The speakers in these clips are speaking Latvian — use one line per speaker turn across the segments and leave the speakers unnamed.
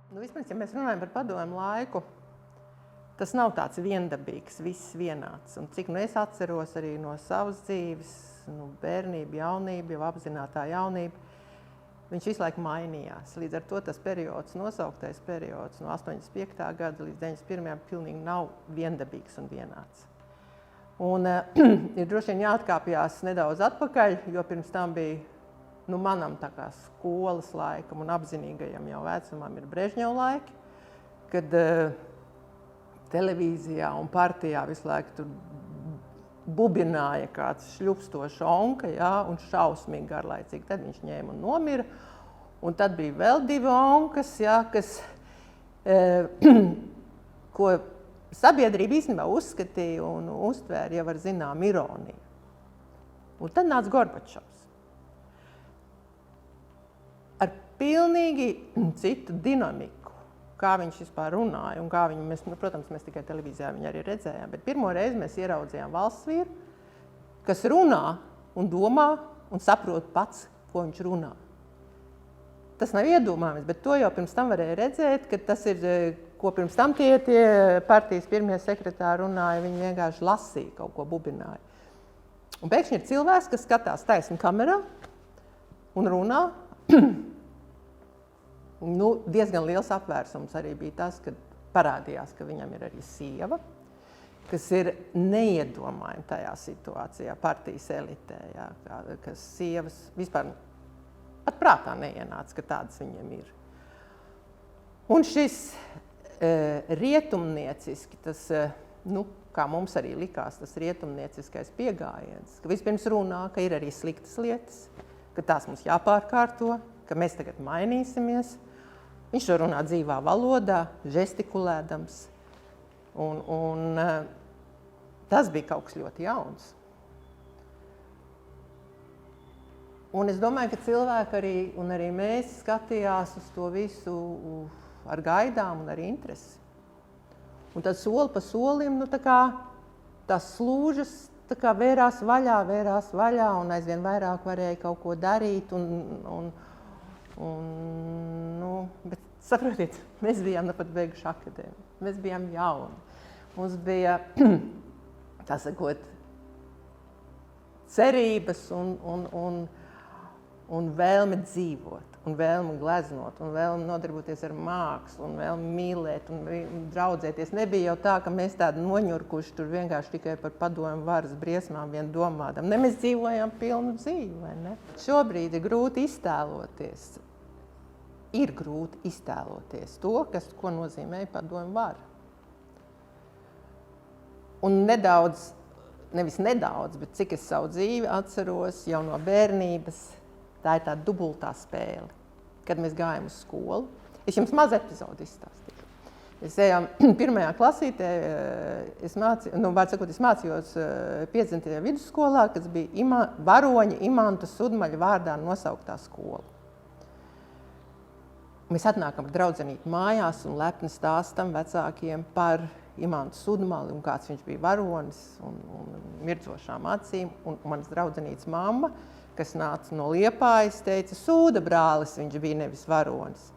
Vispirms, ja mēs runājam par padomju laiku, tas nav tāds viendabīgs, viss vienāds. Un cik es atceros arī no savas dzīves, bērnība, jaunība, jau apzinātā jaunība, viņš visu laiku mainījās. Līdz ar to tas periods, nosauktais periods no 85. gada līdz 91. pilnīgi nav viendabīgs un vienāds. Un ir droši vien jāatkāpjās nedaudz atpakaļ, jo pirms tam bija manam tā kā skolas laikam un apzinīgajam jau vecumam ir Brežņeva laiki, kad televīzijā un partijā visu laiku tur bubināja kāds šļupstošs onka, un šausmīgi garlaicīgi. Tad viņš ņēma un nomira. Un tad bija vēl divi onkas, kas, ko sabiedrība īstenībā uzskatīja un uztvēra jau ar zinām ironiju. Un tad nāca Gorbačovs. Ar pilnīgi citu dinamiku, kā viņš vispār runāja un kā viņu, protams, mēs tikai televīzijā viņu arī redzējām, bet pirmo reizi mēs ieraudzījām valsts vīru, kas runā un domā un saprot pats, ko viņš runā. Tas nav iedomājams, bet to jau pirms tam varēja redzēt, ka tas ir, ko pirms tam tie partijas pirmie sekretāri runāja, viņi vienkārši lasīja, kaut ko bubināja. Un pēkšņi ir cilvēks, kas skatās taisni kamerā un runā. Diezgan liels apvērsums arī bija tas, kad parādījās, ka viņam ir arī sieva, kas ir neiedomājama tajā situācijā partijas elitē, kas sievas vispār pat prātā neienāca, ka tādas viņiem ir. Un šis rietumnieciski, tas, kā mums arī likās, tas rietumnieciskais piegājiens, ka vispirms runā, ka ir arī sliktas lietas, ka tās mums jāpārkārto, ka mēs tagad mainīsimies. Viņš to runā dzīvā valodā, žestikulēdams. Un tas bija kaut kas ļoti jauns. Un es domāju, ka cilvēki arī, un arī mēs skatījās uz to visu ar gaidām un ar interesi. Un tad soli pa solim, tās slūžas vērās vaļā, un aizvien vairāk varēja kaut ko darīt. Bet saprotiet, mēs bijām pat beiguši akadēmiju. Mēs bijām jauni. Mums bija, tā sakot, cerības un vēlme dzīvot, un vēlme gleznot, un vēlme nodarboties ar mākslu, un vēlme mīlēt un draudzēties. Nebija jau tā, ka mēs tādi noņurkuši tur vienkārši tikai par padomju varas briesmām vien domādam. Ne, mēs dzīvojām pilnu dzīvi, vai ne? Šobrīd ir grūti iztēloties. Ir grūti iztēloties to, ko nozīmē padomju vara. Un nevis nedaudz, bet cik es savu dzīvi atceros jau no bērnības, tā ir tāda dubultā spēle. Kad mēs gājām uz skolu, es jums maz epizodi izstāstīju. Es ejām pirmajā klasītē, es mācījos 50. vidusskolā, kas bija Varoņa Imanta Sudmaļa vārdā nosauktā skola. Mēs atnākam ar draudzenīti mājās un lepni stāstam vecākiem par Imantu Sudmali un kāds viņš bija varonis un mirdzošām acīm. Un manas draudzenītes mamma, kas nāca no Liepājas, teica, Sūda brālis viņš bija nevis varonis.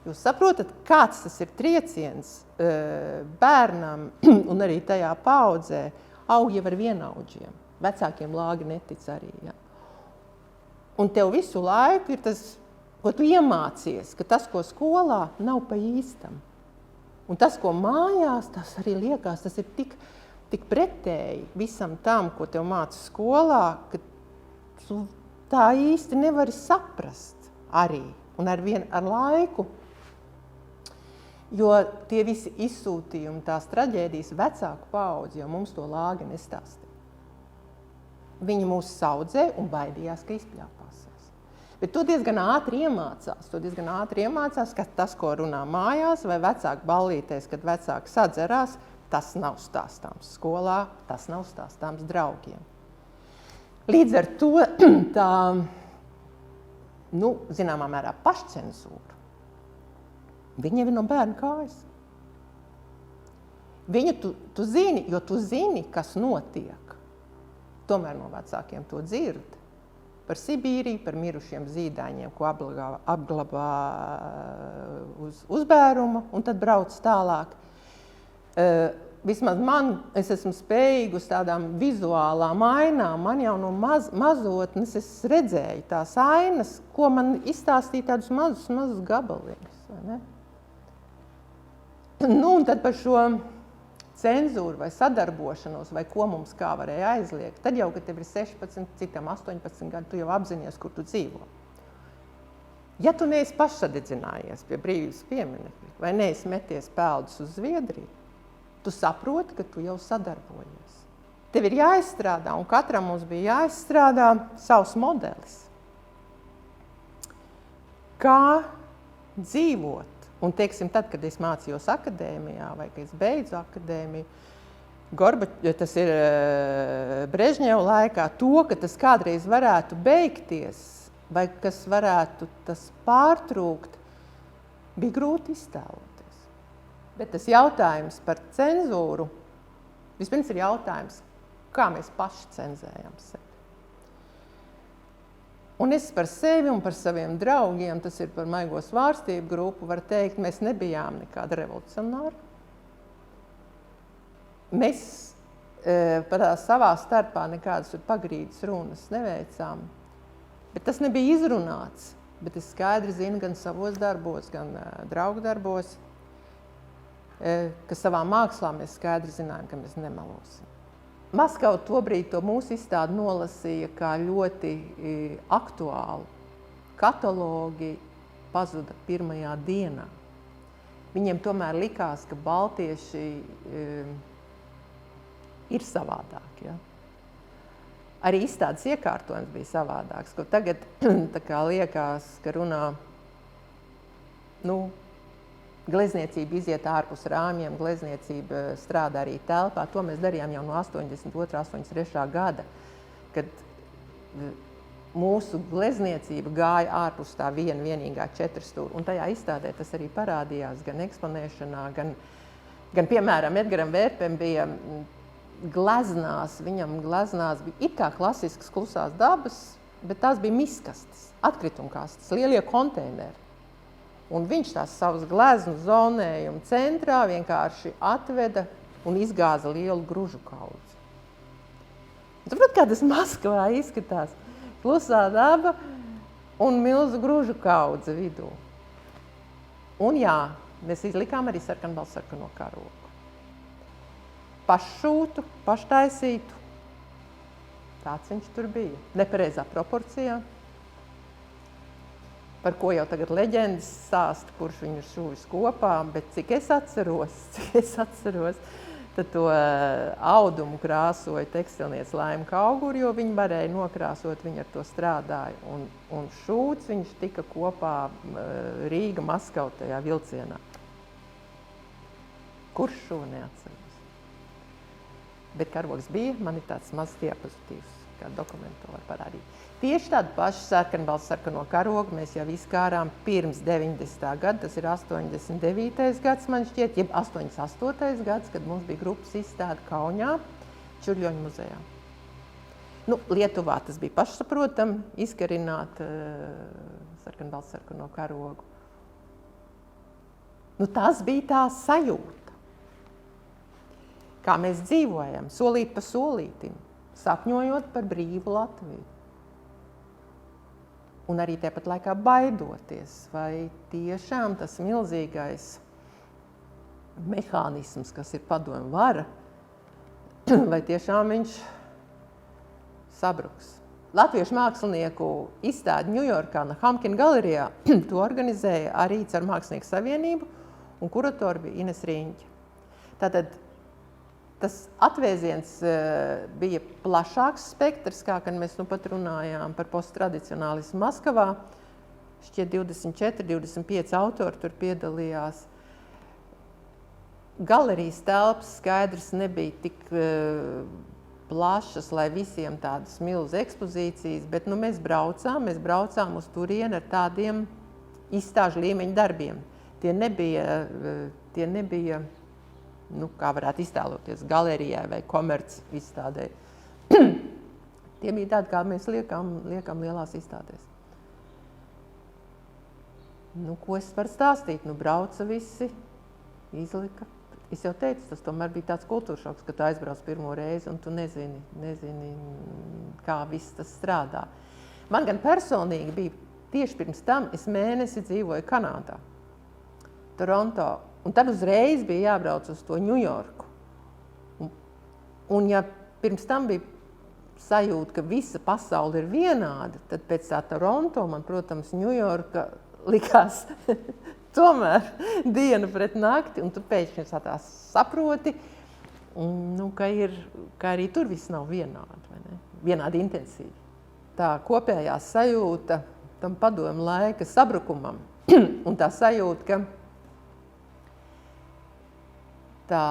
Jūs saprotat, kāds tas ir trieciens bērnam un arī tajā paaudzē aug jau ar vienaudžiem. Vecākiem lāgi netic arī. Ja. Un tev visu laiku ir tas, ko tu iemācies, ka tas, ko skolā, nav pa īstam. Un tas, ko mājās, tas arī liekas, tas ir tik pretēji visam tam, ko tev māca skolā, ka tu tā īsti nevari saprast arī. Un ar laiku, jo tie visi izsūtījumi, tās traģēdijas vecāku paudzi, jo mums to lāgi nestāstīja. Viņi mūs saudzē un baidījās, ka izpļāpāsies. Bet to diezgan ātri iemācās, ka tas, ko runā mājās vai vecāku ballītēs, kad vecāki sadzerās, tas nav stāstāms skolā, tas nav stāstāms draugiem. Līdz ar to tā, zināmā mērā pašcenzūra, viņa jau ir no bērna kājas. Viņu tu zini, jo tu zini, kas notiek. Tomēr no vecākiem to dzird. par Sibīriju, par mirušiem zīdaiņiem, ko apglabā uz uzbērumu, un tad brauc tālāk. Vismaz es esmu spējīga uz tādām vizuālām ainām. Man jau no mazotnes es redzēju tās ainas, ko man izstāstīja tādus mazus gabaliņus. Vai ne? Nu, un tad par šo cenzūru vai sadarbošanos, vai ko mums kā varēja aizliegt, tad jau, kad tev ir 16, citam 18 gadi, tu jau apzinies, kur tu dzīvo. Ja tu neesi pašsadedzinājies pie brīvības pieminekļa, vai neesi meties peldus uz Zviedriju, tu saproti, ka tu jau sadarbojies. Tev ir jāizstrādā, un katram mums bija jāizstrādā savs modelis. Kā dzīvot? Un, teiksim, tad, kad es mācījos akadēmijā vai kad es beidzu akadēmiju, tas ir Brežņeva laikā, to, ka tas kādreiz varētu beigties vai kas varētu tas pārtrūkt, bija grūti iztēloties. Bet tas jautājums par cenzūru, vispirms ir jautājums, kā mēs paši cenzējam sevi. Un es par sevi un par saviem draugiem, tas ir par maigo svārstību grupu, var teikt, mēs nebijām nekādi revolucionāri. Mēs savā starpā nekādas pagrīdes runas neveicām, bet tas nebija izrunāts. Bet es skaidri zinu gan savos darbos, gan draugu darbos, ka savā mākslā mēs skaidri zinājām, ka mēs nemelosim. Maskava tobrīd to mūsu izstādi nolasīja kā ļoti aktuālu. Katalogi pazuda pirmajā dienā. Viņiem tomēr likās, ka baltieši ir savādāki. Ja? Arī izstādes iekārtojums bija savādāks, ko tagad tā kā liekas, ka runā, glezniecība iziet ārpus rāmjiem, glezniecība strādā arī telpā. To mēs darījām jau no 82. 83. gada, kad mūsu glezniecība gāja ārpus tā vienīgā 4 stūra. Un tajā izstādē tas arī parādījās gan eksponēšanā, gan piemēram, Edgaram Vērpem bija viņam gleznās bija it kā klasiskas klusās dabas, bet tās bija miskastes, atkritumkastes, lielie konteineri. Un viņš tās savas gleznu zonējumu centrā vienkārši atveda un izgāza lielu gružu kaudzi. Tāpēc, kā tas Maskavā izskatās, klusā daba un milzu gružu kaudze vidū. Un jā, mēs izlikām arī sarkanbaltsarkano karogu. Paššūtu, paštaisītu, tāds viņš tur bija. Nepareizā proporcijā. Par ko jau tagad leģendas stāsta, kurš viņu ir šūvis kopā, bet cik es atceros, tad to audumu krāsoja tekstilniece Laima Kaugura, jo viņi varēja nokrāsot, viņi ar to strādāja. Un šūts viņš tika kopā Rīga, Maskava tajā vilcienā. Kurš šo neatceros? Bet karogs bija, man ir tāds mazs diapozitīvs, kā dokumentu var parādīt. Tieši tādu pašu sarkanbaltsarkano karogu mēs jau izkārām pirms 90. gada, tas ir 89. gads, man šķiet, jeb 88. gads, kad mums bija grupas izstāde Kaunijā, Čiurļoņu muzejā. Lietuvā tas bija pašsaprotam, izkarināt sarkanbaltsarkano karogu. Tas bija tā sajūta, kā mēs dzīvojam, solīt pa solītim, sapņojot par brīvu Latviju. Un arī tāpat laikā baidoties, vai tiešām tas milzīgais mehānisms, kas ir padomju vara, vai tiešām viņš sabruks. Latviešu mākslinieku izstādi Ņujorkā, Hamkina galerijā, to organizēja arī ar Mākslinieku savienību, un kuratori bija Ines Riņķe. Tātad tas atvēziens bija plašāks spektrs, kā mēs pat runājām par posttradicionālismu Maskavā. Šķiet 24, 25 autori tur piedalījās. Galerijas telpas skaidrs nebija tik plašas, lai visiem tādas milzu ekspozīcijas, bet mēs braucām uz turieni ar tādiem izstāžu līmeņa darbiem. Tie nebija kā varētu iztēloties galerijai vai komerc izstādē. Tie bija tādi, kā mēs liekam lielās izstādēs. Nu, ko es varu stāstīt? Nu, brauca visi, izlika. Es jau teicu, tas tomēr bija tāds kultūršoks, ka tu aizbrauc pirmo reizi un tu nezini, kā viss tas strādā. Man gan personīgi bija tieši pirms tam, es mēnesi dzīvoju Kanādā, Toronto, un tad uzreiz bija jābrauc uz to Ņujorku. Un ja pirms tam bija sajūta, ka visa pasaule ir vienāda, tad pēc tā Toronto man, protams, Ņujorka likās tomēr diena pret nakti, un tu pēkšņi tā saproti, nu, ka arī tur viss nav vienādi, vai ne? Vienādi intensīvi. Tā kopējā sajūta tam padomu laika sabrukumam, un tā sajūta, ka tā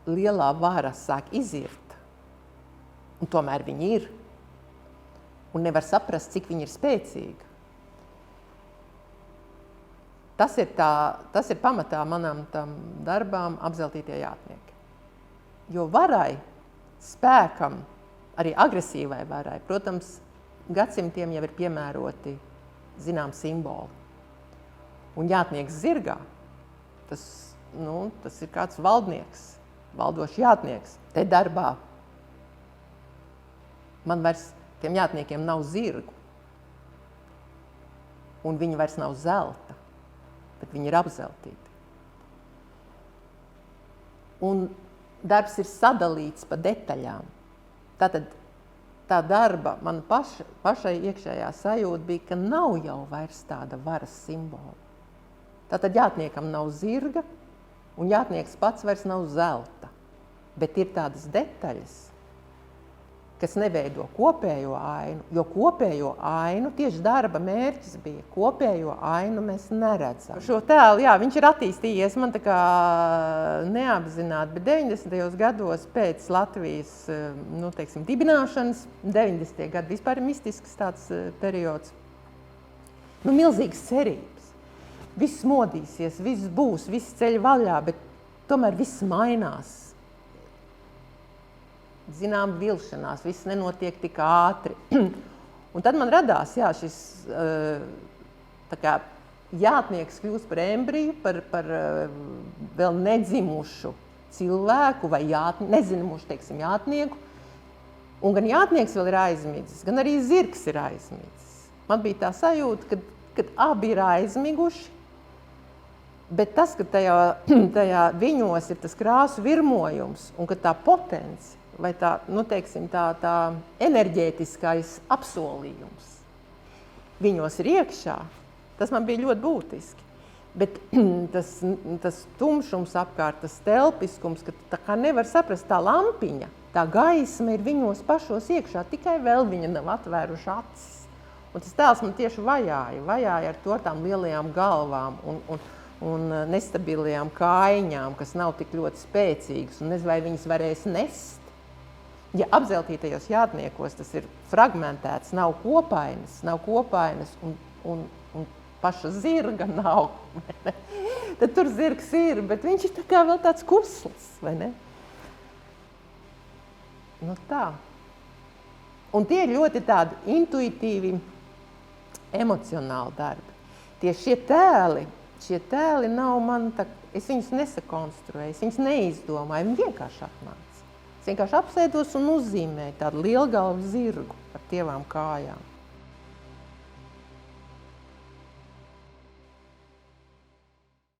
lielā vara sāk izirt, un tomēr viņi ir, un nevar saprast, cik viņi ir spēcīgi. Tas ir pamatā manam tam darbām apzeltītie jātnieki. Jo varai, spēkam, arī agresīvai varai, protams, gadsimtiem jau ir piemēroti zinām simboli. Un jātnieks zirgā, tas ir kāds valdnieks, valdošs jātnieks. Te darbā man vairs tiem jātniekiem nav zirgu, un viņi vairs nav zelta. Bet viņi ir apzeltīti. Un darbs ir sadalīts pa detaļām. Tātad tā darba, man pašai iekšējā sajūta bija, ka nav jau vairs tāda varas simbola. Tātad jātniekam nav zirga, un jātnieks pats vairs nav zelta. Bet ir tādas detaļas, kas neveido kopējo ainu, jo kopējo ainu, tieši darba mērķis bija, kopējo ainu mēs neredzam. Šo tēlu, jā, viņš ir attīstījies man tā kā neapzināti, bet 90. gados pēc Latvijas, dibināšanas, 90. gadi vispār ir mistisks tāds periods. Milzīgas cerības. Viss modīsies, viss būs, viss ceļ vaļā, bet tomēr viss mainās. Zinām, vilšanās, viss nenotiek tik ātri. Un tad man radās, šis tā kā jātnieks kļūst par embriju, par vēl nedzimušu cilvēku vai nezimušu, teiksim, jātnieku. Un gan jātnieks vēl ir aizmidzis, gan arī zirgs ir aizmidzis. Man bija tā sajūta, kad abi ir aizmiguši, bet tas, ka tajā viņos ir tas krāsu virmojums un ka tā potence, vai tā enerģētiskais apsolījums viņos ir iekšā, tas man bija ļoti būtiski. Bet tas tumšums apkārt, tas telpiskums, ka tā kā nevar saprast, tā lampiņa, tā gaisma ir viņos pašos iekšā, tikai vēl viņa nav atvēruši acis. Un tas tēls man tieši vajāja ar to tām lielajām galvām un nestabilajām kājiņām, kas nav tik ļoti spēcīgas, un nezinu, vai viņas varēs nest. Ja apzeltītajos jātniekos tas ir fragmentēts, nav kopainas un paša zirga nav, tad tur zirgs ir, bet viņš ir tā kā vēl tāds kusls, vai ne? Tā. Un tie ir ļoti tādi intuitīvi, emocionāli darbi. Šie tēli nav man tā, es viņus nesakonstruēju, es viņus neizdomāju, viņi vienkārši atnāca. Es vienkārši apsēdos un uzzīmēju tādu lielgalvu zirgu ar tievām kājām.